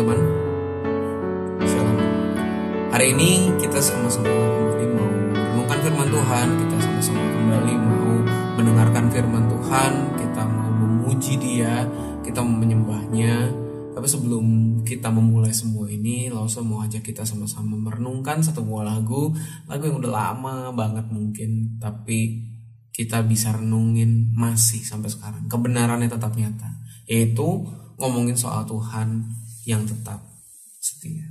teman-teman. Shalom. Hari ini kita sama-sama kembali mau merenungkan firman Tuhan. Kita sama-sama kembali mau mendengarkan firman Tuhan. Kita mau memuji Dia, kita mau menyembahnya. Tapi sebelum kita memulai semua ini, Lauso mau ajak kita sama-sama merenungkan satu buah lagu yang udah lama banget mungkin, tapi kita bisa renungin masih sampai sekarang. Kebenarannya tetap nyata, yaitu ngomongin soal Tuhan yang tetap setia.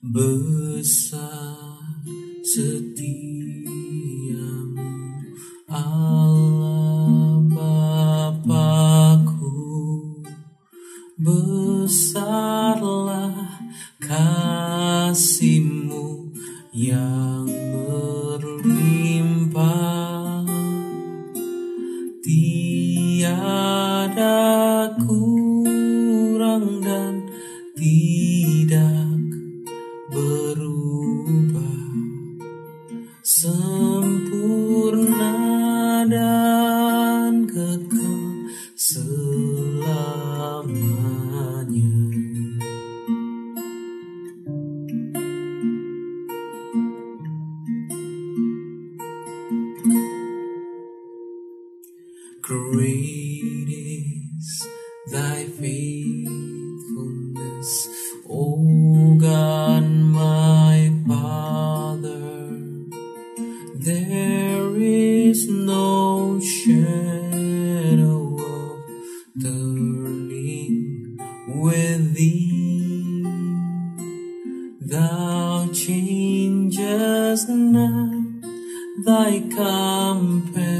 Besar setiamu Allah Bapa-Ku, besarlah kasih-Mu yang berlimpah, tiada kurang dan tidak berubah, sempurna dan kekal selamanya. Great is thy faithfulness, O God my Father. There is no shadow of turning with thee. Thou changest not, thy compassions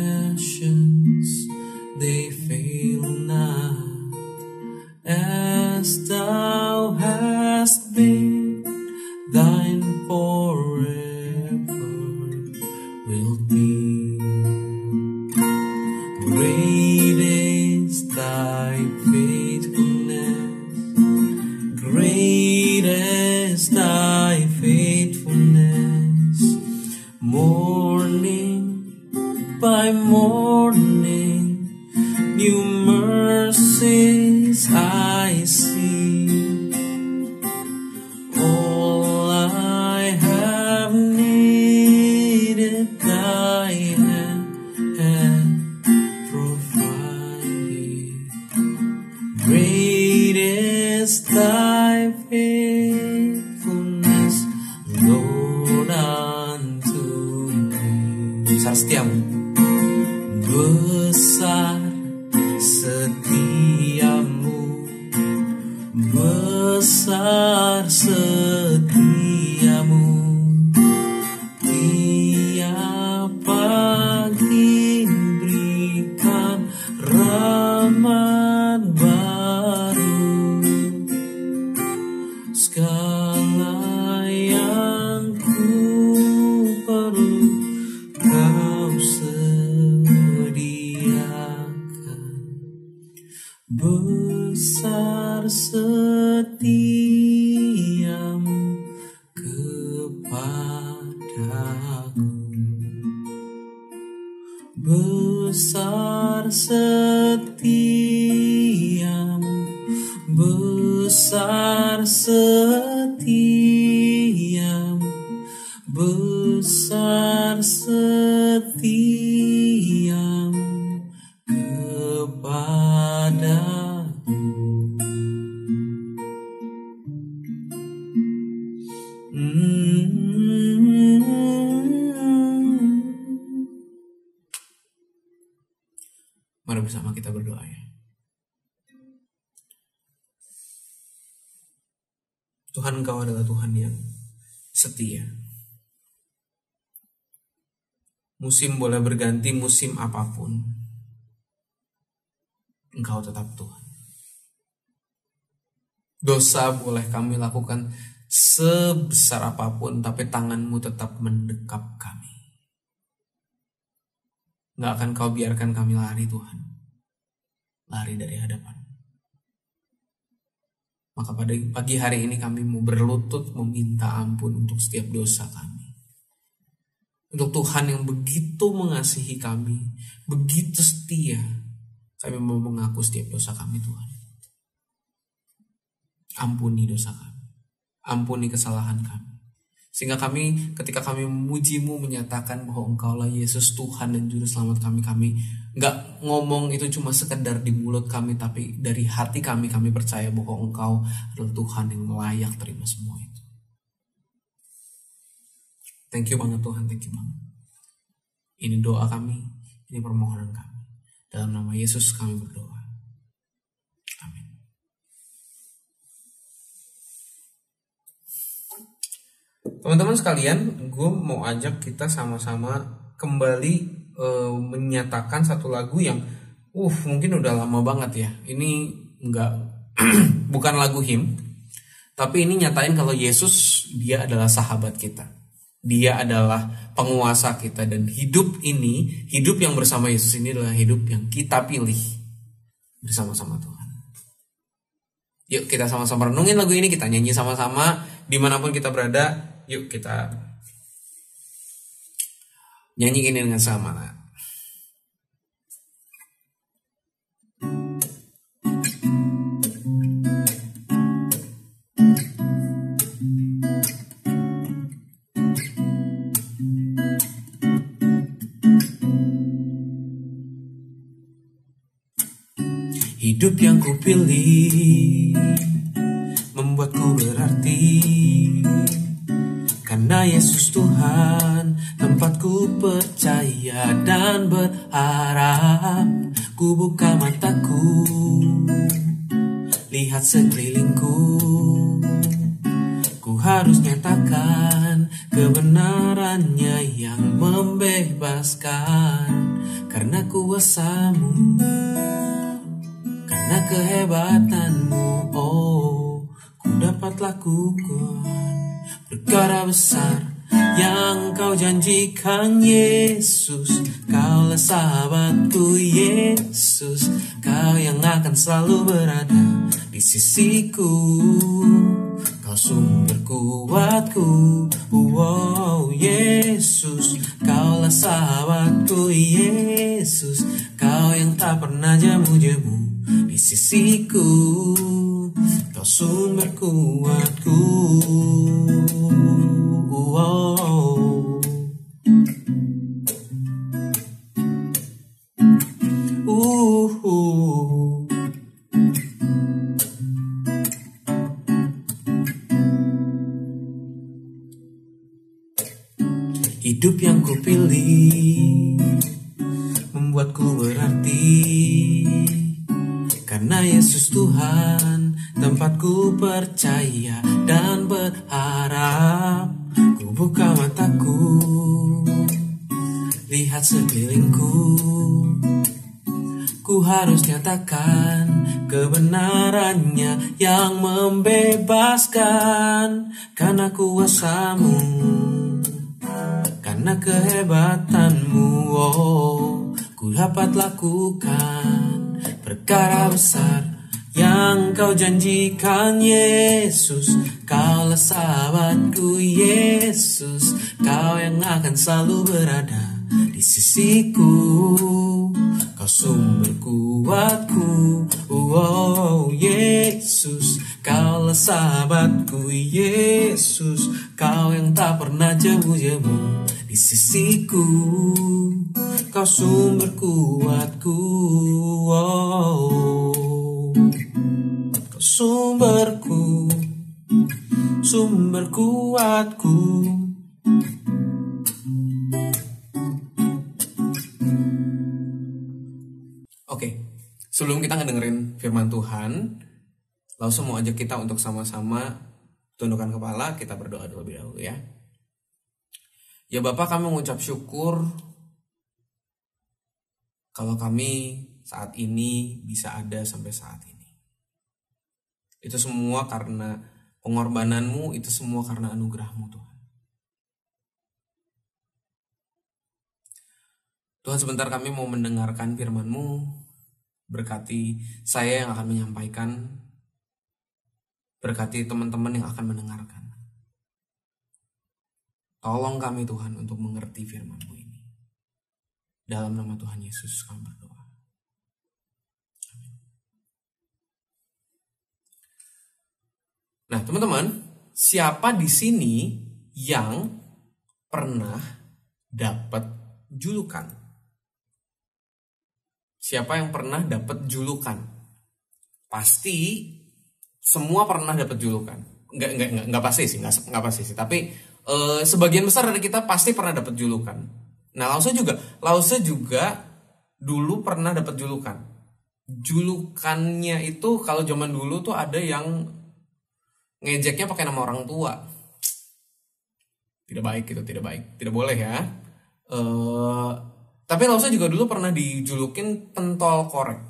they fail not. As thou hast been, thine forever will be. Great is thy faithfulness, great is thy faithfulness. Morning by morning, new mercies I see. All I have needed, thy hand provided. Great is thy faithfulness, Lord, unto me. Besar setiamu, besar setiamu, besar setiamu. Tiap pagi berikan rahmat baru, segala yang ku perlu kau sediakan. Besar setiamu kepadaku, besar setiamu, besar setiamu, besar setiamu kepadaku. Mari bersama kita berdoa ya. Tuhan, Engkau adalah Tuhan yang setia. Musim boleh berganti, musim apapun, Engkau tetap Tuhan. Dosa boleh kami lakukan sebesar apapun, tapi tanganmu tetap mendekap kami. Gak akan kau biarkan kami lari, Tuhan. Lari dari hadapan. Maka pada pagi hari ini kami mau berlutut meminta ampun untuk setiap dosa kami. Untuk Tuhan yang begitu mengasihi kami, begitu setia, kami mau mengaku setiap dosa kami, Tuhan. Ampuni dosa kami. Ampuni kesalahan kami. Sehingga kami ketika kami memuji-Mu, menyatakan bahwa Engkaulah Yesus Tuhan dan Juru Selamat kami gak ngomong itu cuma sekedar di mulut kami, tapi dari hati kami percaya bahwa Engkau adalah Tuhan yang layak terima semua itu. Thank you banget Tuhan, thank you banget. Ini doa kami, ini permohonan kami. Dalam nama Yesus kami berdoa. Amin. Teman-teman sekalian, gue mau ajak kita sama-sama kembali menyatakan satu lagu yang mungkin udah lama banget ya. Ini enggak bukan lagu hymn, tapi ini nyatain kalau Yesus dia adalah sahabat kita. Dia adalah penguasa kita, dan hidup yang bersama Yesus ini adalah hidup yang kita pilih bersama-sama Tuhan. Yuk kita sama-sama renungin lagu ini, kita nyanyi sama-sama dimanapun kita berada. Yuk kita nyanyiin dengan semangat. Hidup yang kupilih membuatku berarti, karena Yesus Tuhan tempatku percaya dan berharap. Ku buka mataku, lihat sekelilingku. Ku harus nyatakan kebenarannya yang membebaskan. Karena kuasa-Mu, karena kehebatanmu, ku dapat lakukan perkara besar yang Kau janjikan. Yesus, Kaulah sahabatku. Yesus, Kau yang akan selalu berada di sisiku. Kau sumber kuatku. Yesus, Kaulah sahabatku. Yesus, Kau yang tak pernah jemu-jemu di sisiku. Kau sumber kuatku. Hidup yang kupilih membuatku berarti, karena Yesus Tuhan tempatku percaya dan berharap. Ku buka mataku, lihat sekelilingku. Ku harus nyatakan kebenarannya yang membebaskan. Karena kuasa-Mu, karena kehebatanmu, ku dapat lakukan perkara besar yang Kau janjikan. Yesus, Kaulah sahabatku. Yesus, Kau yang akan selalu berada di sisiku. Kau sumber kuatku. Yesus, Kaulah sahabatku. Yesus, Kau yang tak pernah jemu-jemu di sisiku. Kau sumber kuatku. Kau sumberku, sumber kuatku. Oke, sebelum kita ngedengerin firman Tuhan, langsung mau ajak kita untuk sama-sama tundukkan kepala, kita berdoa terlebih dahulu ya. Ya Bapa, kami mengucap syukur kalau kami saat ini bisa ada sampai saat ini. Itu semua karena Pengorbananmu itu semua karena anugerah-Mu Tuhan. Tuhan, sebentar kami mau mendengarkan firman-Mu. Berkati saya yang akan menyampaikan, berkati teman-teman yang akan mendengarkan. Tolong kami Tuhan untuk mengerti firman-Mu ini. Dalam nama Tuhan Yesus kami berdoa. Nah, teman-teman, siapa di sini yang pernah dapat julukan? Siapa yang pernah dapat julukan? Pasti semua pernah dapat julukan. Enggak pasti sih, enggak pasti sih. Tapi sebagian besar dari kita pasti pernah dapat julukan. Nah, Lause juga dulu pernah dapat julukan. Julukannya itu kalau zaman dulu tuh ada yang ngejeknya pakai nama orang tua. Tidak baik gitu, tidak baik. Tidak boleh ya. Tapi Lause juga dulu pernah dijulukin pentol korek.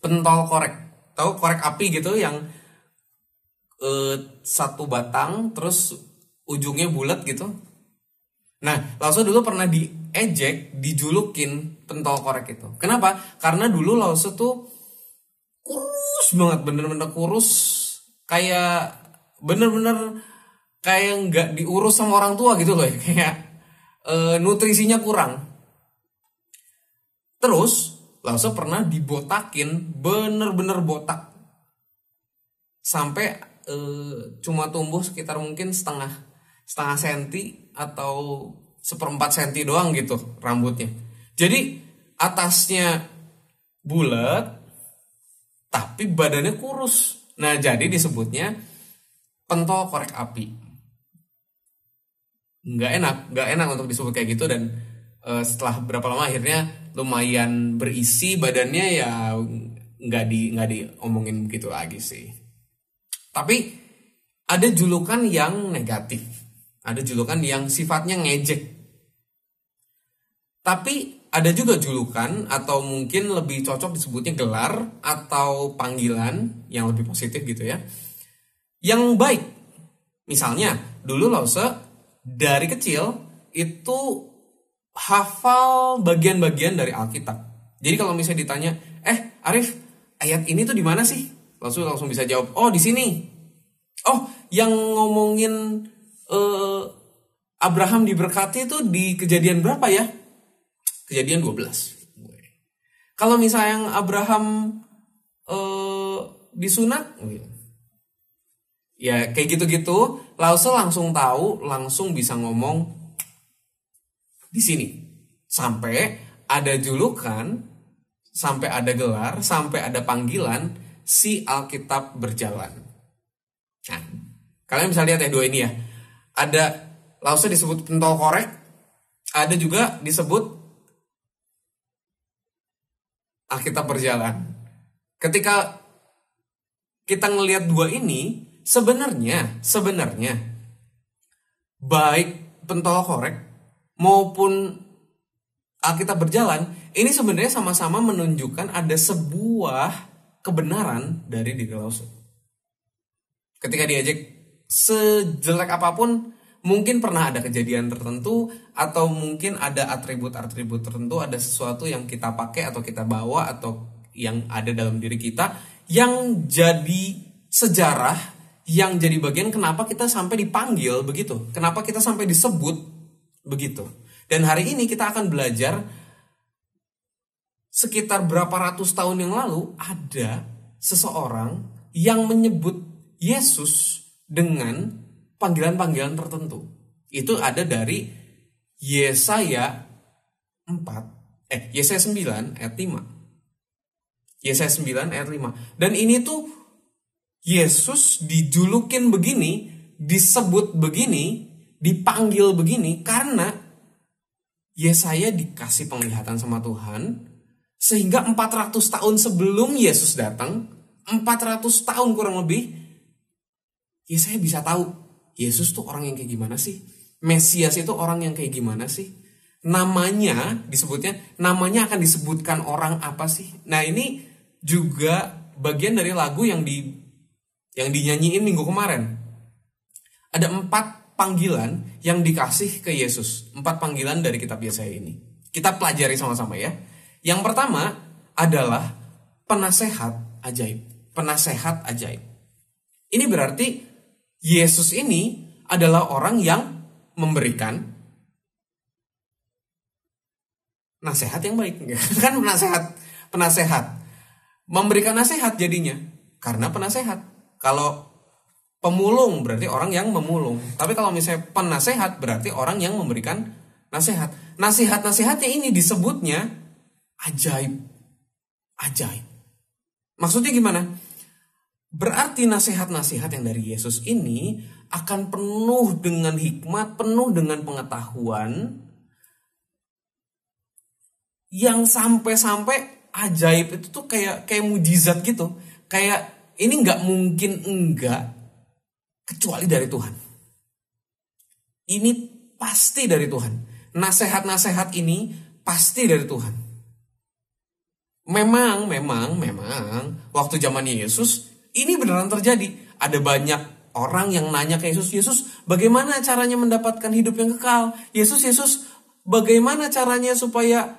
Pentol korek. Tahu korek api gitu yang satu batang terus ujungnya bulat gitu. Nah, Lause dulu pernah diejek, dijulukin pentol korek itu. Kenapa? Karena dulu Lause tuh kurus banget, bener-bener kurus. Kayak bener-bener kayak nggak diurus sama orang tua gitu loh, kayak nutrisinya kurang. Terus Lause pernah dibotakin, bener-bener botak sampai cuma tumbuh sekitar mungkin setengah senti atau 1/4 senti doang gitu rambutnya. Jadi atasnya bulat tapi badannya kurus. Nah, jadi disebutnya pentol korek api. Nggak enak untuk disebut kayak gitu. Dan setelah berapa lama akhirnya lumayan berisi badannya, ya nggak diomongin begitu lagi sih. Tapi ada julukan yang negatif, ada julukan yang sifatnya ngejek. Tapi ada juga julukan atau mungkin lebih cocok disebutnya gelar atau panggilan yang lebih positif gitu ya, yang baik. Misalnya dulu Lause dari kecil itu hafal bagian-bagian dari Alkitab. Jadi kalau misalnya ditanya, Arif, ayat ini tuh di mana sih? Langsung bisa jawab, oh di sini. Oh, yang ngomongin Abraham diberkati itu di Kejadian berapa ya? Kejadian 12. Kalau misalnya yang Abraham disunat, ya kayak gitu-gitu, Lause langsung tahu, langsung bisa ngomong di sini. Sampai ada julukan, sampai ada gelar, sampai ada panggilan si Alkitab berjalan. Nah, kalian bisa lihat ya dua ini ya. Ada Lause disebut pentol korek, ada juga disebut Alkitab berjalan. Ketika kita ngelihat dua ini, sebenarnya baik pentol korek maupun Alkitab berjalan, ini sebenarnya sama-sama menunjukkan ada sebuah kebenaran dari diri Lause. Ketika diajak sejelek apapun, mungkin pernah ada kejadian tertentu atau mungkin ada atribut-atribut tertentu, ada sesuatu yang kita pakai atau kita bawa atau yang ada dalam diri kita yang jadi sejarah, yang jadi bagian kenapa kita sampai dipanggil begitu, kenapa kita sampai disebut begitu. Dan hari ini kita akan belajar sekitar berapa ratus tahun yang lalu ada seseorang yang menyebut Yesus dengan panggilan-panggilan tertentu. Itu ada dari Yesaya 9 ayat 5. Yesaya 9 ayat 5. Dan ini tuh Yesus dijulukin begini, disebut begini, dipanggil begini karena Yesaya dikasih penglihatan sama Tuhan, sehingga 400 tahun sebelum Yesus datang, 400 tahun kurang lebih, Yesaya bisa tahu Yesus tuh orang yang kayak gimana sih? Mesias itu orang yang kayak gimana sih? Namanya akan disebutkan orang apa sih? Nah, ini juga bagian dari lagu yang yang dinyanyiin minggu kemarin. Ada 4 panggilan yang dikasih ke Yesus. 4 panggilan dari kitab Yesaya ini. Kita pelajari sama-sama ya. Yang pertama adalah penasehat ajaib. Penasehat ajaib. Ini berarti Yesus ini adalah orang yang memberikan nasihat yang baik. Kan penasehat. Memberikan nasihat jadinya. Karena penasehat. Kalau pemulung berarti orang yang memulung. Tapi kalau misalnya penasehat berarti orang yang memberikan nasihat. Nasihat-nasihatnya ini disebutnya ajaib. Ajaib. Maksudnya gimana? Berarti nasihat-nasihat yang dari Yesus ini akan penuh dengan hikmat, penuh dengan pengetahuan, yang sampai-sampai ajaib itu tuh kayak mujizat gitu. Kayak ini nggak mungkin enggak kecuali dari Tuhan. Ini pasti dari Tuhan. Nasihat-nasihat ini pasti dari Tuhan. Memang waktu zaman Yesus ini beneran terjadi. Ada banyak orang yang nanya ke Yesus, Yesus bagaimana caranya mendapatkan hidup yang kekal? Yesus bagaimana caranya supaya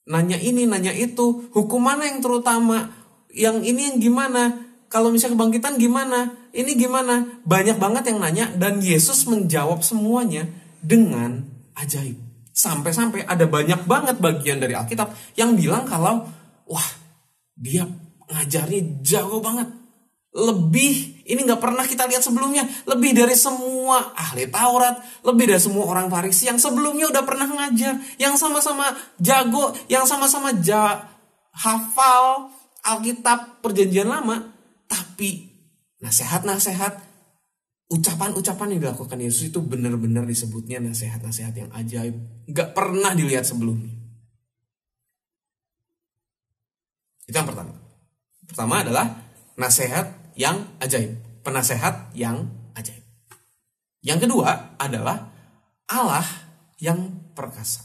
nanya ini, nanya itu, hukum mana yang terutama, yang ini yang gimana, kalau misalnya kebangkitan gimana, ini gimana, banyak banget yang nanya dan Yesus menjawab semuanya dengan ajaib. Sampai-sampai ada banyak banget bagian dari Alkitab yang bilang kalau wah dia ngajarnya jago banget, lebih ini nggak pernah kita lihat sebelumnya, lebih dari semua ahli Taurat, lebih dari semua orang Farisi yang sebelumnya udah pernah ngajar, yang sama-sama jago, yang sama-sama hafal Alkitab Perjanjian Lama. Tapi nasihat-nasihat, ucapan-ucapan yang dilakukan Yesus itu benar-benar disebutnya nasihat-nasihat yang ajaib, nggak pernah dilihat sebelumnya. Itu yang pertama. Pertama adalah nasihat yang ajaib, penasehat yang ajaib. Yang kedua adalah Allah yang perkasa.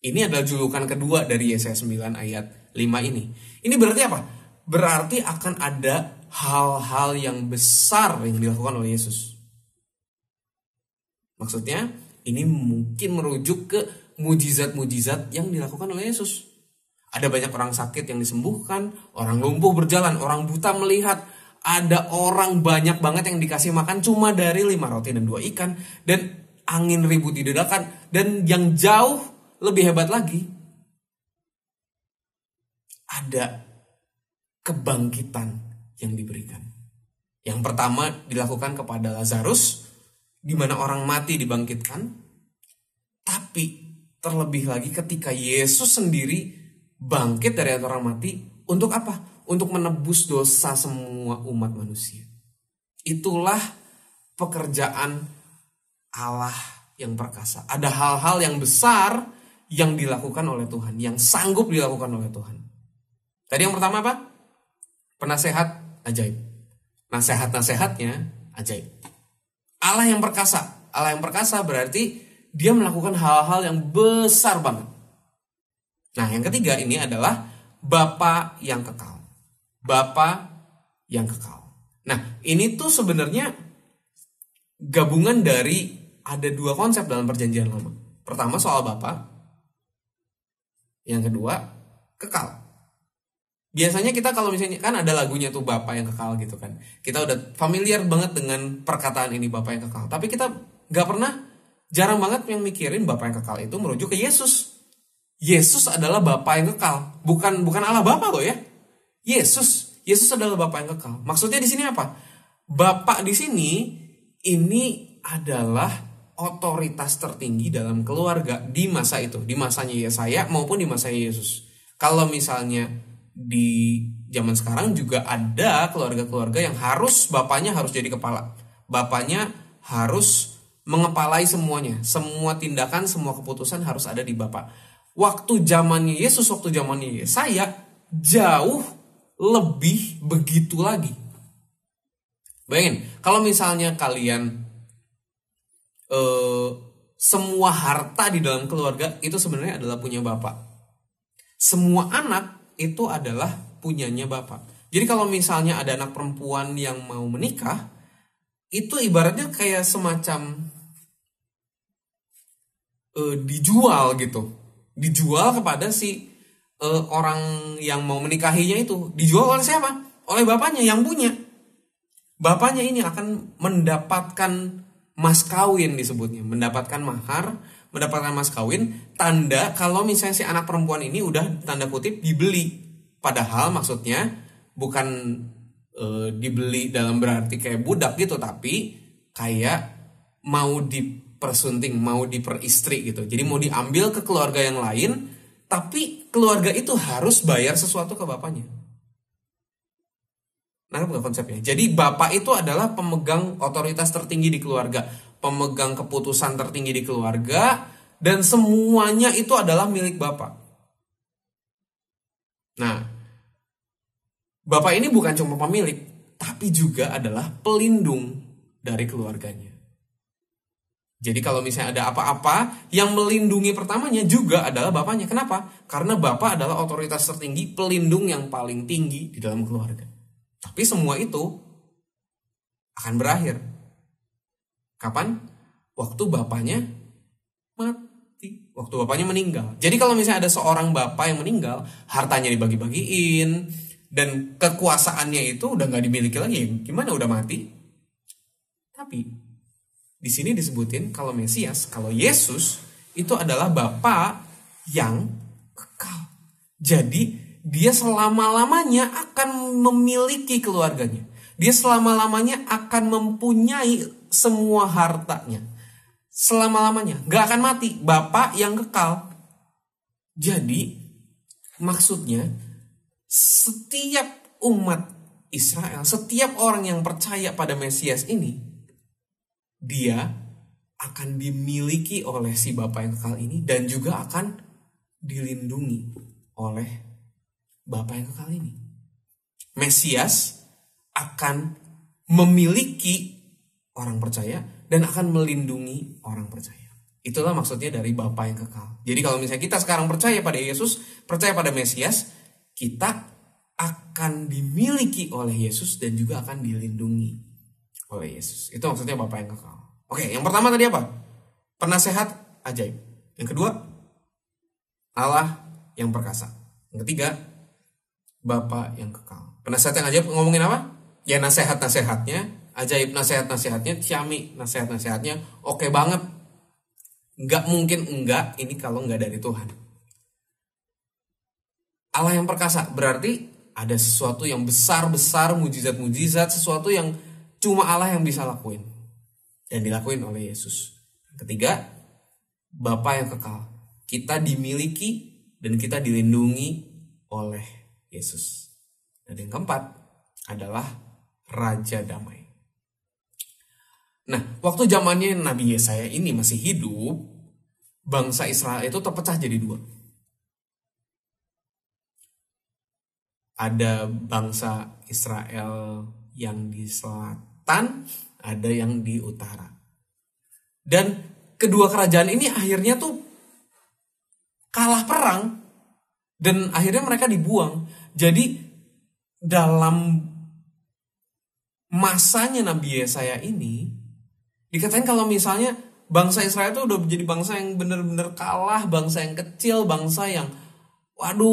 Ini adalah julukan kedua dari Yesaya 9 ayat 5 ini. Ini berarti apa? Berarti akan ada hal-hal yang besar yang dilakukan oleh Yesus. Maksudnya ini mungkin merujuk ke mujizat-mujizat yang dilakukan oleh Yesus. Ada banyak orang sakit yang disembuhkan, orang lumpuh berjalan, orang buta melihat. Ada orang banyak banget yang dikasih makan cuma dari 5 roti dan 2 ikan. Dan angin ribut didadakan. Dan yang jauh lebih hebat lagi, ada kebangkitan yang diberikan. Yang pertama dilakukan kepada Lazarus, di mana orang mati dibangkitkan. Tapi terlebih lagi ketika Yesus sendiri bangkit dari antara orang mati, untuk apa? Untuk menebus dosa semua umat manusia. Itulah pekerjaan Allah yang perkasa. Ada hal-hal yang besar yang dilakukan oleh Tuhan, yang sanggup dilakukan oleh Tuhan. Tadi yang pertama apa? Penasehat ajaib. Nasihat-nasihatnya ajaib. Allah yang perkasa. Allah yang perkasa berarti dia melakukan hal-hal yang besar banget. Nah, yang ketiga ini adalah Bapa yang kekal. Bapa yang kekal. Nah, ini tuh sebenarnya gabungan dari ada 2 konsep dalam Perjanjian Lama. Pertama soal Bapa. Yang kedua, kekal. Biasanya kita kalau misalnya kan ada lagunya tuh Bapa yang kekal gitu kan. Kita udah familiar banget dengan perkataan ini Bapa yang kekal. Tapi kita jarang banget yang mikirin Bapa yang kekal itu merujuk ke Yesus. Yesus adalah Bapa yang kekal, bukan Allah Bapa loh ya. Yesus adalah Bapa yang kekal. Maksudnya di sini apa? Bapa di sini ini adalah otoritas tertinggi dalam keluarga di masa itu, di masanya Yesaya maupun di masanya Yesus. Kalau misalnya di zaman sekarang juga ada keluarga-keluarga yang bapaknya harus jadi kepala. Bapaknya harus mengepalai semuanya. Semua tindakan, semua keputusan harus ada di bapak. Waktu zamannya Yesus, waktu zamannya Yesaya jauh lebih begitu lagi. Bayangin, kalau misalnya kalian semua harta di dalam keluarga itu sebenarnya adalah punya bapak. Semua anak itu adalah punyanya bapak. Jadi kalau misalnya ada anak perempuan yang mau menikah, itu ibaratnya kayak semacam dijual gitu. Dijual kepada si orang yang mau menikahinya itu. Dijual oleh siapa? Oleh bapaknya yang punya. Bapaknya ini akan mendapatkan mas kawin disebutnya. Mendapatkan mahar, mendapatkan mas kawin. Tanda kalau misalnya si anak perempuan ini udah tanda kutip dibeli. Padahal maksudnya bukan dibeli dalam berarti kayak budak gitu. Tapi kayak mau dipersunting, mau diperistri gitu. Jadi mau diambil ke keluarga yang lain, tapi keluarga itu harus bayar sesuatu ke bapaknya. Nah, bukan konsepnya. Jadi bapak itu adalah pemegang otoritas tertinggi di keluarga, pemegang keputusan tertinggi di keluarga, dan semuanya itu adalah milik bapak. Nah, bapak ini bukan cuma pemilik, tapi juga adalah pelindung dari keluarganya. Jadi kalau misalnya ada apa-apa, yang melindungi pertamanya juga adalah bapaknya. Kenapa? Karena bapak adalah otoritas tertinggi, pelindung yang paling tinggi di dalam keluarga. Tapi semua itu akan berakhir. Kapan? Waktu bapaknya mati. Waktu bapaknya meninggal. Jadi kalau misalnya ada seorang bapak yang meninggal, hartanya dibagi-bagiin, dan kekuasaannya itu udah gak dimiliki lagi. Gimana udah mati? Tapi di sini disebutin kalau Mesias, kalau Yesus itu adalah Bapa yang kekal. Jadi dia selama-lamanya akan memiliki keluarganya. Dia selama-lamanya akan mempunyai semua hartanya. Selama-lamanya, gak akan mati. Bapa yang kekal. Jadi maksudnya setiap umat Israel, setiap orang yang percaya pada Mesias ini, dia akan dimiliki oleh si Bapa yang kekal ini dan juga akan dilindungi oleh Bapa yang kekal ini. Mesias akan memiliki orang percaya dan akan melindungi orang percaya. Itulah maksudnya dari Bapa yang kekal. Jadi kalau misalnya kita sekarang percaya pada Yesus, percaya pada Mesias, kita akan dimiliki oleh Yesus dan juga akan dilindungi oleh Yesus. Itu maksudnya Bapa yang kekal. Oke, yang pertama tadi apa? Penasehat ajaib. Yang kedua, Allah yang perkasa. Yang ketiga, Bapa yang kekal. Penasehat yang ajaib ngomongin apa? Ya nasihat-nasihatnya, ajaib nasihat-nasihatnya, syami nasihat-nasihatnya, oke banget. Nggak mungkin enggak ini kalau nggak dari Tuhan. Allah yang perkasa berarti ada sesuatu yang besar-besar, mujizat-mujizat, sesuatu yang cuma Allah yang bisa lakuin. Dan dilakuin oleh Yesus. Ketiga, Bapa yang kekal. Kita dimiliki dan kita dilindungi oleh Yesus. Dan yang keempat adalah Raja Damai. Nah, waktu zamannya Nabi Yesaya ini masih hidup, bangsa Israel itu terpecah jadi dua. Ada bangsa Israel yang di selatan, ada yang di utara. Dan kedua kerajaan ini akhirnya tuh kalah perang dan akhirnya mereka dibuang. Jadi dalam masanya Nabi Yesaya ini dikatain kalau misalnya bangsa Israel itu udah menjadi bangsa yang benar-benar kalah, bangsa yang kecil, bangsa yang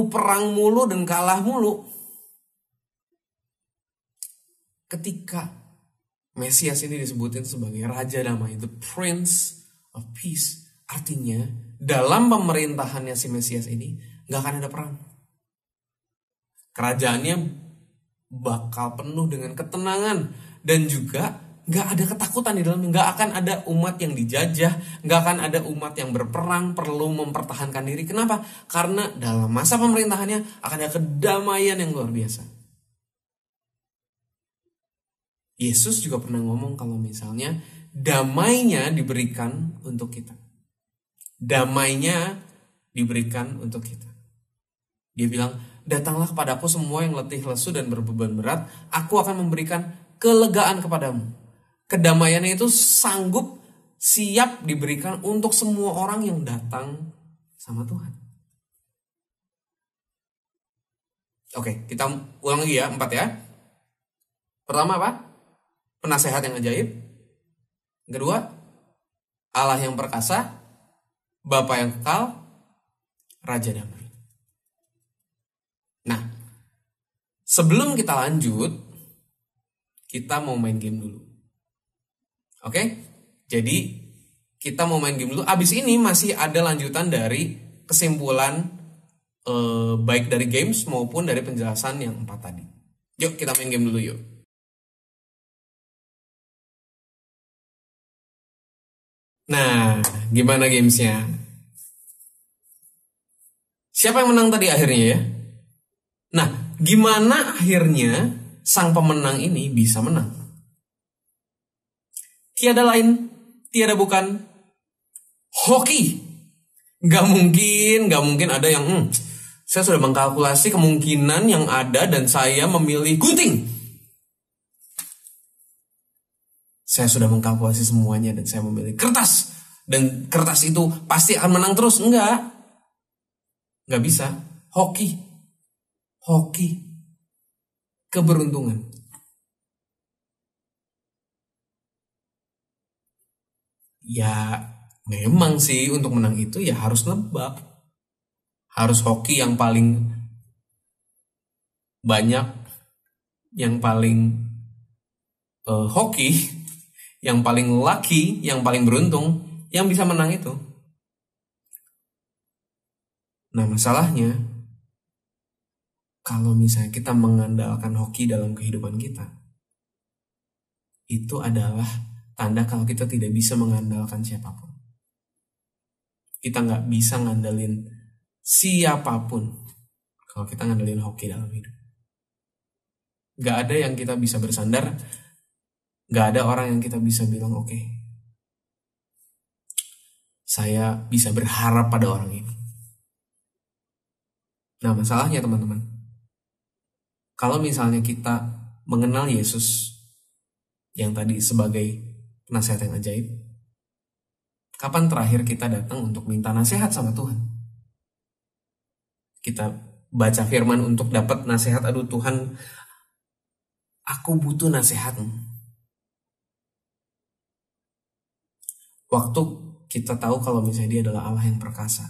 perang mulu dan kalah mulu. Ketika Mesias ini disebutin sebagai Raja Damai, the Prince of Peace, artinya dalam pemerintahannya si Mesias ini gak akan ada perang. Kerajaannya bakal penuh dengan ketenangan dan juga gak ada ketakutan di dalamnya. Gak akan ada umat yang dijajah, gak akan ada umat yang berperang perlu mempertahankan diri. Kenapa? Karena dalam masa pemerintahannya akan ada kedamaian yang luar biasa. Yesus juga pernah ngomong kalau misalnya damainya diberikan untuk kita. Damainya diberikan untuk kita. Dia bilang, datanglah kepadaku semua yang letih lesu dan berbeban berat, aku akan memberikan kelegaan kepadamu. Kedamaiannya itu sanggup, siap diberikan untuk semua orang yang datang sama Tuhan. Oke, kita ulang lagi ya, 4 ya. Pertama apa? Penasehat yang ajaib. Kedua, Allah yang perkasa, Bapa yang kekal, Raja damai. Nah, sebelum kita lanjut, kita mau main game dulu. Oke? Jadi, kita mau main game dulu. Abis ini masih ada lanjutan dari kesimpulan baik dari games maupun dari penjelasan yang 4 tadi. Yuk kita main game dulu yuk. Nah, gimana gamesnya? Siapa yang menang tadi akhirnya ya? Nah, gimana akhirnya sang pemenang ini bisa menang? Tiada lain, tiada bukan hoki. Gak mungkin ada yang saya sudah mengkalkulasi kemungkinan yang ada dan saya memilih gunting. Saya sudah mengkalkulasi semuanya dan saya memilih kertas. Dan kertas itu pasti akan menang terus. Enggak bisa. Hoki. Keberuntungan. Ya memang sih untuk menang itu ya harus nebak. Harus hoki yang paling banyak, yang paling hoki, yang paling lucky, yang paling beruntung, yang bisa menang itu. Nah masalahnya, kalau misalnya kita mengandalkan hoki dalam kehidupan kita, itu adalah tanda kalau kita tidak bisa mengandalkan siapapun. Kita nggak bisa ngandelin siapapun kalau kita ngandelin hoki dalam hidup. Gak ada yang kita bisa bersandar, gak ada orang yang kita bisa bilang oke, saya bisa berharap pada orang ini. Nah masalahnya teman-teman, kalau misalnya kita mengenal Yesus yang tadi sebagai nasihat yang ajaib, kapan terakhir kita datang untuk minta nasihat sama Tuhan? Kita baca firman untuk dapat nasihat, aduh Tuhan, aku butuh nasihatmu. Waktu kita tahu kalau misalnya dia adalah Allah yang perkasa,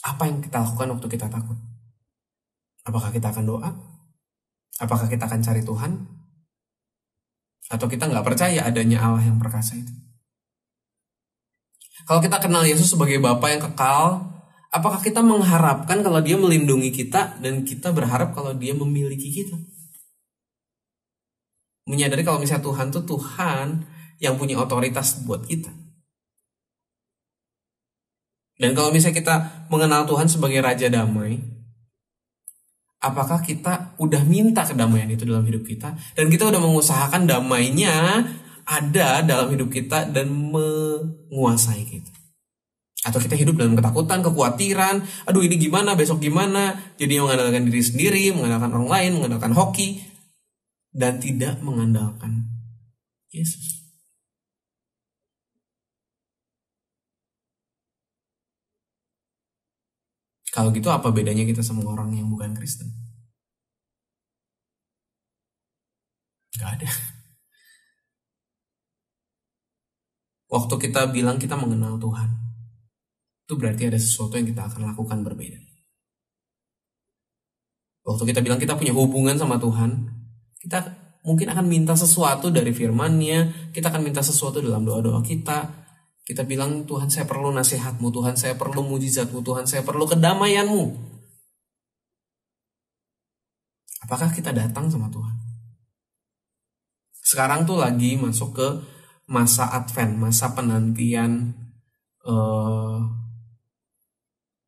apa yang kita lakukan waktu kita takut? Apakah kita akan doa? Apakah kita akan cari Tuhan? Atau kita nggak percaya adanya Allah yang perkasa itu? Kalau kita kenal Yesus sebagai Bapa yang kekal, apakah kita mengharapkan kalau dia melindungi kita dan kita berharap kalau dia memiliki kita? Menyadari kalau misalnya Tuhan itu Tuhan yang punya otoritas buat kita. Dan kalau misalnya kita mengenal Tuhan sebagai Raja Damai, apakah kita udah minta kedamaian itu dalam hidup kita? Dan kita udah mengusahakan damainya ada dalam hidup kita dan menguasai kita? Atau kita hidup dalam ketakutan, kekhawatiran, aduh ini gimana, besok gimana, jadi mengandalkan diri sendiri, mengandalkan orang lain, mengandalkan hoki, dan tidak mengandalkan Yesus. Kalau gitu apa bedanya kita sama orang yang bukan Kristen? Gak ada. Waktu kita bilang kita mengenal Tuhan, itu berarti ada sesuatu yang kita akan lakukan berbeda. Waktu kita bilang kita punya hubungan sama Tuhan, kita mungkin akan minta sesuatu dari firman-Nya, kita akan minta sesuatu dalam doa-doa kita. Kita bilang, Tuhan saya perlu nasihat-Mu, Tuhan saya perlu mujizat-Mu, Tuhan saya perlu kedamaian-Mu. Apakah kita datang sama Tuhan? Sekarang tuh lagi masuk ke masa Advent, masa penantian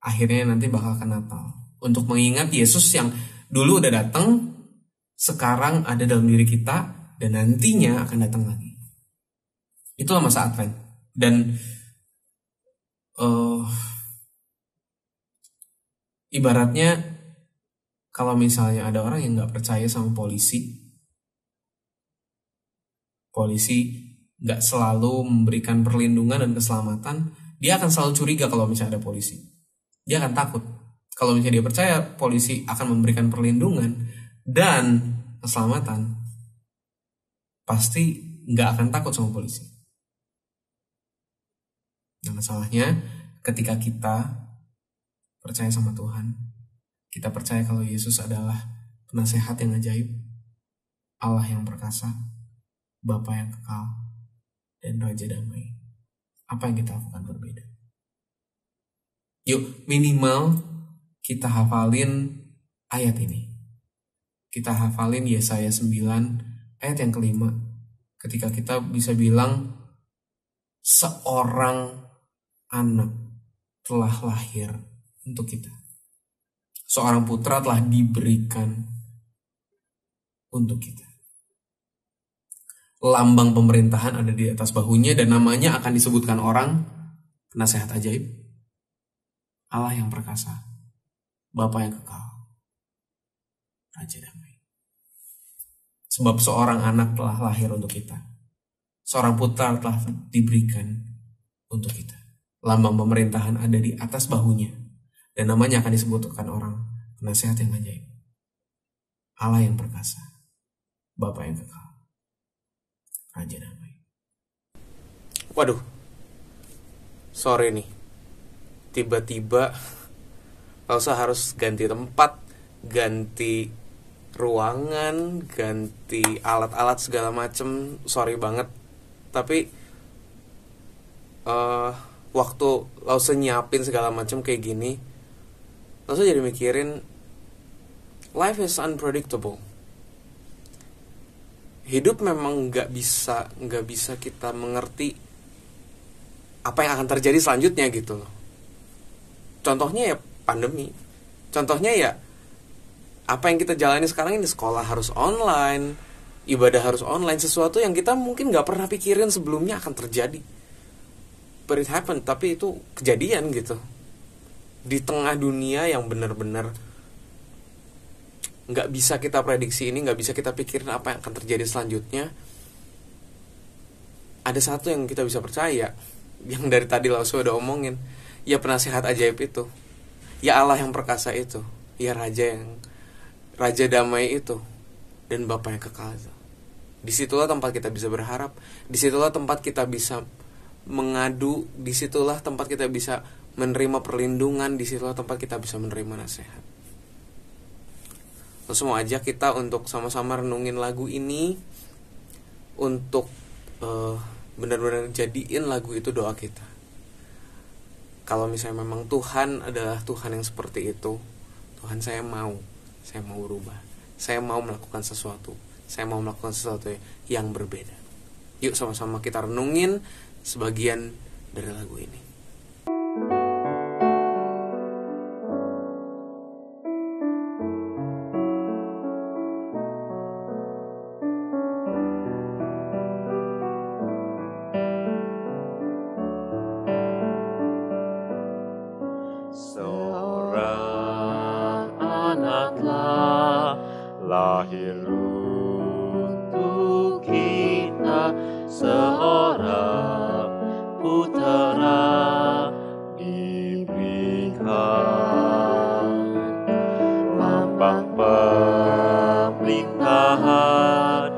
akhirnya nanti bakal ke Natal. Untuk mengingat Yesus yang dulu udah datang, sekarang ada dalam diri kita, dan nantinya akan datang lagi. Itulah masa Advent. Dan ibaratnya kalau misalnya ada orang yang gak percaya sama polisi gak selalu memberikan perlindungan dan keselamatan, dia akan selalu curiga kalau misalnya ada polisi. Dia akan takut Kalau misalnya dia percaya polisi akan memberikan perlindungan dan keselamatan, pasti nggak akan takut sama polisi. Nah, masalahnya ketika kita percaya sama Tuhan, kita percaya kalau Yesus adalah penasehat yang ajaib, Allah yang perkasa, Bapa yang kekal, dan Raja damai. Apa yang kita lakukan berbeda? Yuk, minimal kita hafalin ayat ini. Kita hafalin Yesaya 9 ayat yang kelima. Ketika kita bisa bilang, seorang anak telah lahir untuk kita. Seorang putra telah diberikan untuk kita. Lambang pemerintahan ada di atas bahunya dan namanya akan disebutkan orang penasehat ajaib, Allah yang perkasa, Bapa yang kekal, Raja damai. Sebab seorang anak telah lahir untuk kita. Seorang putra telah diberikan untuk kita. Lambang pemerintahan ada di atas bahunya dan namanya akan disebutkan orang penasehat yang ajaib, Allah yang perkasa, Bapa yang kekal, Raja damai. Waduh, sorry nih, tiba-tiba Elsa harus ganti tempat, ganti ruangan, ganti alat-alat segala macem. Sorry banget. Tapi waktu Elsa nyiapin segala macem kayak gini, Elsa jadi mikirin life is unpredictable. Hidup memang nggak bisa kita mengerti apa yang akan terjadi selanjutnya gitu loh. Contohnya ya pandemi. Contohnya ya apa yang kita jalani sekarang ini, sekolah harus online, ibadah harus online, sesuatu yang kita mungkin nggak pernah pikirin sebelumnya akan terjadi. But it happened, tapi itu kejadian gitu. Di tengah dunia yang benar-benar nggak bisa kita prediksi ini, nggak bisa kita pikirin apa yang akan terjadi selanjutnya. Ada satu yang kita bisa percaya, yang dari tadi Lauso udah omongin, ya penasehat ajaib itu, ya Allah yang perkasa itu, ya Raja damai itu, dan Bapa yang kekal itu. Disitulah tempat kita bisa berharap, disitulah tempat kita bisa mengadu, disitulah tempat kita bisa menerima perlindungan, disitulah tempat kita bisa menerima nasihat. Terus mau ajak kita untuk sama-sama renungin lagu ini, untuk benar-benar jadiin lagu itu doa kita. Kalau misalnya memang Tuhan adalah Tuhan yang seperti itu, Tuhan saya mau berubah, saya mau melakukan sesuatu yang berbeda. Yuk sama-sama kita renungin sebagian dari lagu ini. Seorang anaklah lahir untuk kita, seorang putera diberikan, lambang pemerintahan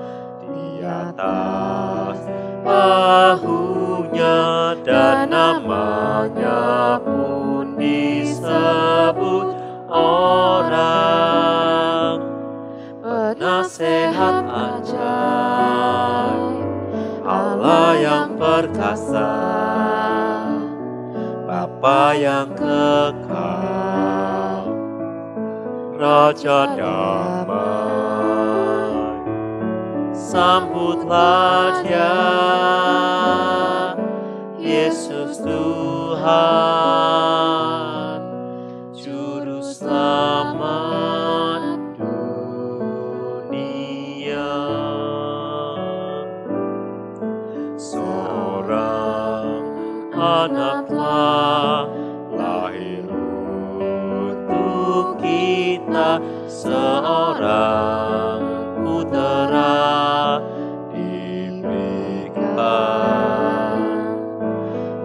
di atas bahunya dan namanya pun disebut orang penasehat ajaib, Allah yang perkasa, Bapa yang kekal, Raja damai. Sambutlah Dia, Yesus Tuhan, Juru Selamat dunia. Seorang anaklah lahir untuk kita, seorang putera diberikan,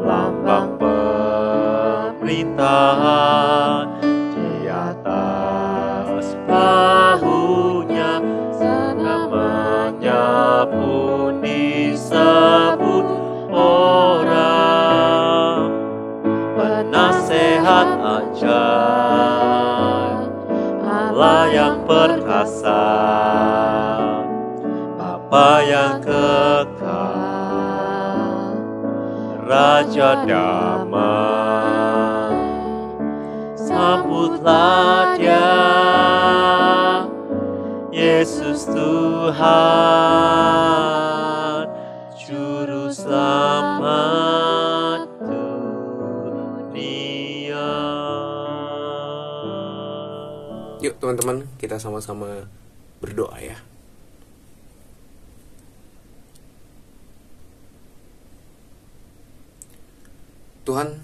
lambang pemerintahan di nasihat ajaib, Allah yang perkasa, Bapa yang kekal, Raja damai. Sambutlah Dia, Yesus Tuhan, Juru Selamat dunia. Yuk teman-teman, kita sama-sama berdoa ya. Tuhan,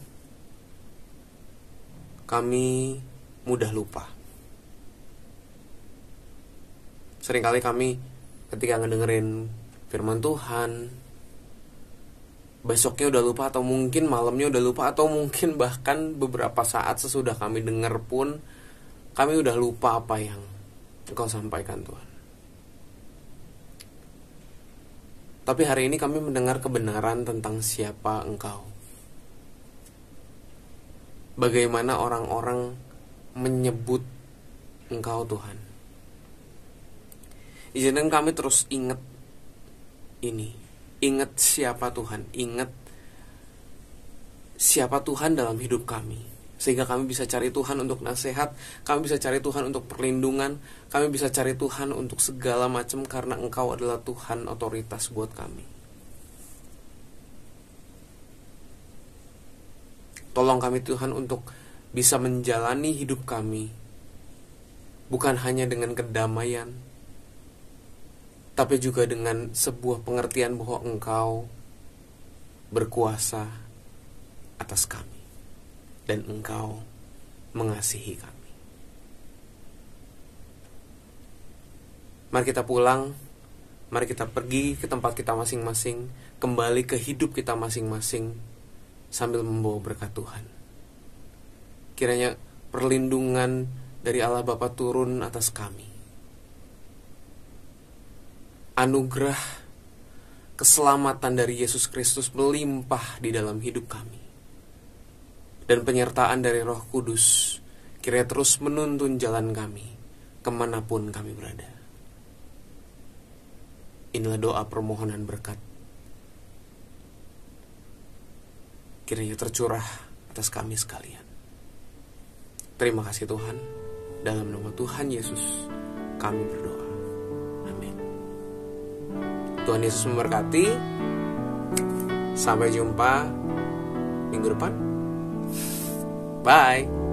kami mudah lupa. Seringkali kami ketika ngedengerin firman Tuhan, besoknya udah lupa, atau mungkin malamnya udah lupa, atau mungkin bahkan beberapa saat sesudah kami dengar pun kami udah lupa apa yang Engkau sampaikan, Tuhan. Tapi hari ini kami mendengar kebenaran tentang siapa Engkau. Bagaimana orang-orang menyebut Engkau, Tuhan. Izinkan kami terus ingat ini. Ingat siapa Tuhan. Ingat siapa Tuhan dalam hidup kami. Sehingga kami bisa cari Tuhan untuk nasihat. Kami bisa cari Tuhan untuk perlindungan. Kami bisa cari Tuhan untuk segala macam. Karena Engkau adalah Tuhan otoritas buat kami. Tolong kami Tuhan untuk bisa menjalani hidup kami, bukan hanya dengan kedamaian, tapi juga dengan sebuah pengertian bahwa Engkau berkuasa atas kami, dan Engkau mengasihi kami. Mari kita pulang, mari kita pergi ke tempat kita masing-masing, kembali ke hidup kita masing-masing, sambil membawa berkat Tuhan. Kiranya perlindungan dari Allah Bapa turun atas kami. Anugerah keselamatan dari Yesus Kristus melimpah di dalam hidup kami. Dan penyertaan dari Roh Kudus kiranya terus menuntun jalan kami kemanapun kami berada. Inilah doa permohonan berkat. Kiranya tercurah atas kami sekalian. Terima kasih Tuhan. Dalam nama Tuhan Yesus kami berdoa. Amin. Tuhan Yesus memberkati. Sampai jumpa minggu depan. Bye.